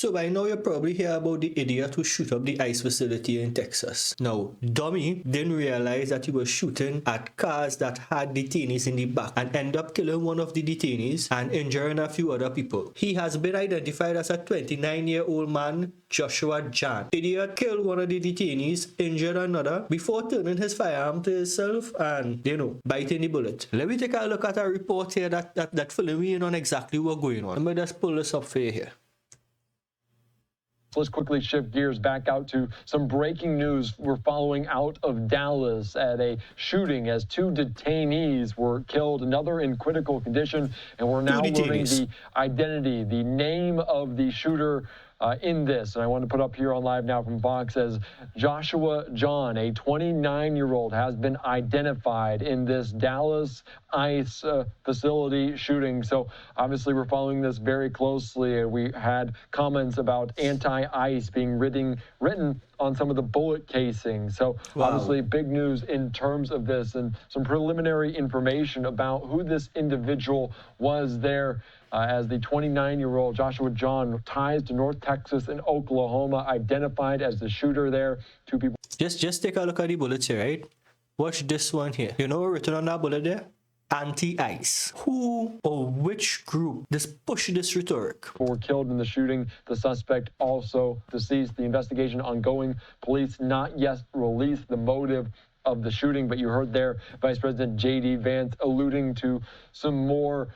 So by now you probably hear about the idiot who shoot up the ICE facility in Texas. Now, dummy didn't realize that he was shooting at cars that had detainees in the back and ended up killing one of the detainees and injuring a few other people. He has been identified as a 29-year-old man, Joshua John. Idiot killed one of the detainees, injured another, before turning his firearm to himself and, biting the bullet. Let me take a look at a report here that filling me in on exactly what's going on. Let me just pull this up for you here. Let's quickly shift gears back out to some breaking news. We're following out of Dallas at a shooting as 2 detainees were killed, another in critical condition, and we're now learning the identity, the name of the shooter in this. And I want to put up here on Live Now from Fox as Joshua John, a 29-year-old, has been identified in this Dallas ICE facility shooting. So obviously we're following this very closely. We had comments about anti-ICE being written on some of the bullet casings. So obviously big news in terms of this, and some preliminary information about who this individual was there. As the 29-year-old Joshua John, ties to North Texas and Oklahoma, identified as the shooter there. 2 people. Just take a look at the bullets here, right? Watch this one here. You know what's written on that bullet there? Anti-ICE. Who or which group just push this rhetoric? 4 killed in the shooting. The suspect also deceased. The investigation ongoing. Police not yet released the motive of the shooting, but you heard there Vice President J.D. Vance alluding to some more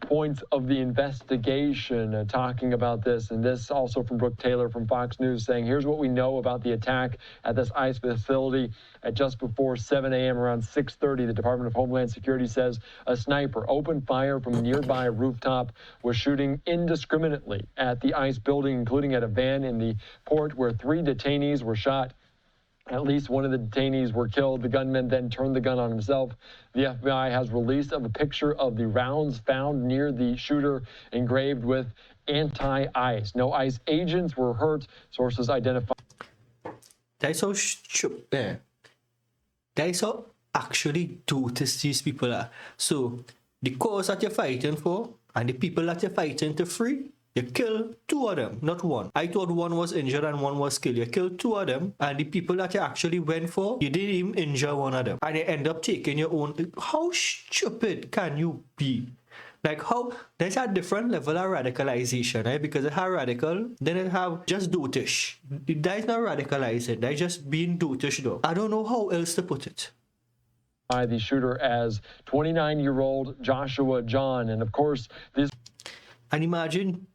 points of the investigation, talking about this. And this also from Brooke Taylor from Fox News saying, here's what we know about the attack at this ICE facility at just before 7 a.m. around 6:30. The Department of Homeland Security says a sniper opened fire from a nearby rooftop, was shooting indiscriminately at the ICE building, including at a van in the port where 3 detainees were shot. At least one of the detainees were killed. The gunman then turned the gun on himself. The FBI has released a picture of the rounds found near the shooter engraved with anti-ICE. No ICE agents were hurt. Sources identify. That's how that's how actually doutist these people are. So the cause that you're fighting for and the people that you're fighting to free, you kill 2 of them, not 1. I thought 1 was injured and 1 was killed. You killed 2 of them, and the people that you actually went for, you didn't even injure 1 of them. And you end up taking your own. How stupid can you be? Like how, there's a different level of radicalization, right? Because it have radical, then it have just dotish. That is not radicalizing, that's just being dotish though. I don't know how else to put it. By the shooter as 29-year-old Joshua John, and of course this. And imagine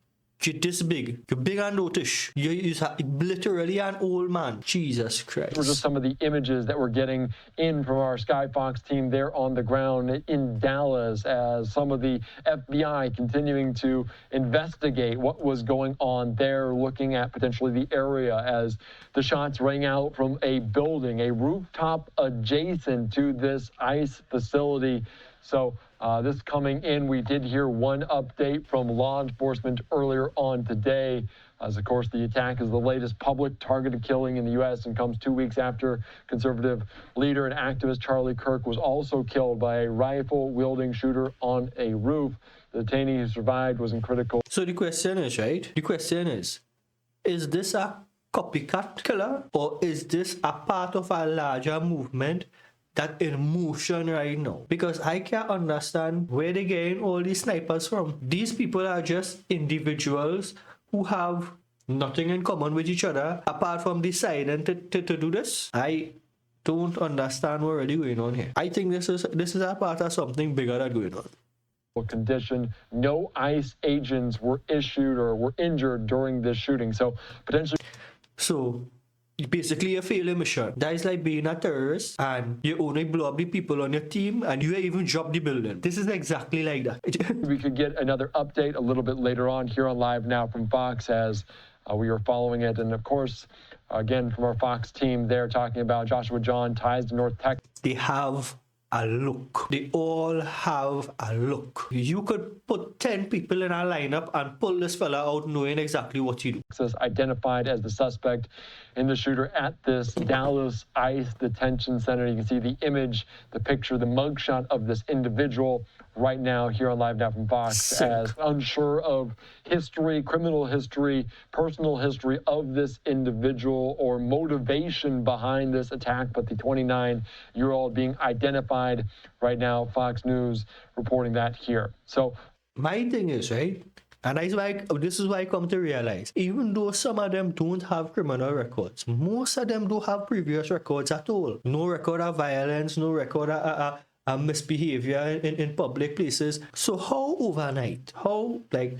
you're this big. You're big and notish. You're literally an old man. Jesus Christ. These were just some of the images that we're getting in from our Sky Fox team there on the ground in Dallas, as some of the FBI continuing to investigate what was going on there, looking at potentially the area as the shots rang out from a building, a rooftop adjacent to this ICE facility. So this coming in, we did hear one update from law enforcement earlier on today, as of course the attack is the latest public targeted killing in the U.S. and comes 2 weeks after conservative leader and activist Charlie Kirk was also killed by a rifle-wielding shooter on a roof. The detainee who survived was in critical. So the question is, right? The question is this a copycat killer, or is this a part of a larger movement that in motion right now? Because I can't understand where they're getting all these snipers from. These people are just individuals who have nothing in common with each other apart from deciding to do this. I don't understand what's really going on here. I think this is a part of something bigger that's going on. Condition. No ICE agents were issued or were injured during this shooting. So potentially. So basically a failure mission. That is like being a terrorist and you only blow up the people on your team and you even drop the building. This is exactly like that. We could get another update a little bit later on here on Live Now from Fox as we are following it. And of course, again, from our Fox team, they're talking about Joshua John, ties to North Texas. They have a look. They all have a look. You could put 10 people in a lineup and pull this fella out knowing exactly what he do. Identified as the suspect in the shooter at this Dallas ICE detention center. You can see the image, the picture, the mugshot of this individual right now here on Live Now from Fox. Sick. As unsure of history, criminal history, personal history of this individual or motivation behind this attack, but the 29-year-old being identified right now. Fox News reporting that here. So my thing is, right, and this is why I come to realize, even though some of them don't have criminal records, most of them don't have previous records at all. No record of violence, no record of misbehavior in public places. So how overnight, how like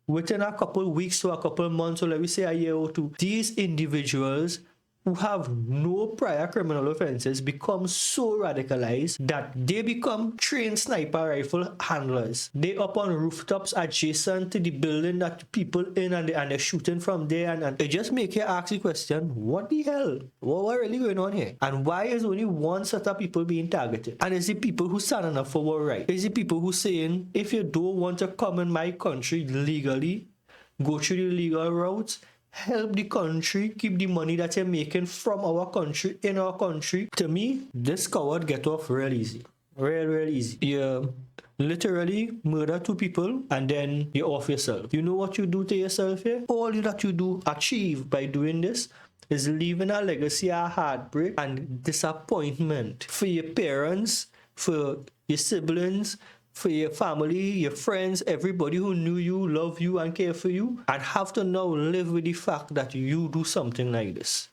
within a couple weeks to a couple months, or let me say a year or two, these individuals who have no prior criminal offenses become so radicalized that they become trained sniper rifle handlers. They up on rooftops adjacent to the building that people in, and they're shooting from there, and it just make you ask the question, what the hell? What really going on here? And why is only one set of people being targeted? And is it people who standing up for what right? Is it people who saying, if you don't want to come in my country legally, go through the legal routes, help the country keep the money that you're making from our country in our country? To me, this coward get off real easy. Real easy. You literally murder two people and then you're off yourself. You know what you do to yourself here? All that you do achieve by doing this is leaving a legacy of heartbreak and disappointment for your parents, for your siblings, for your family, your friends, everybody who knew you, love you, and care for you, and have to now live with the fact that you do something like this.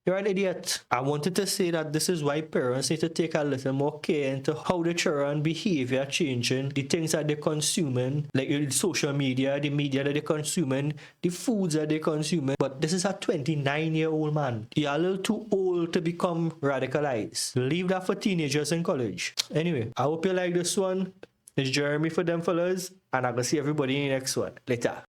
You're an idiot. I wanted to say that this is why parents need to take a little more care into how the children behavior changing, the things that they're consuming, like social media, the media that they're consuming, the foods that they're consuming. But this is a 29-year-old man. You're a little too old to become radicalized. Leave that for teenagers in college. Anyway, I hope you like this one. It's Jeremy for them fellas, and I'm gonna see everybody in the next one. Later.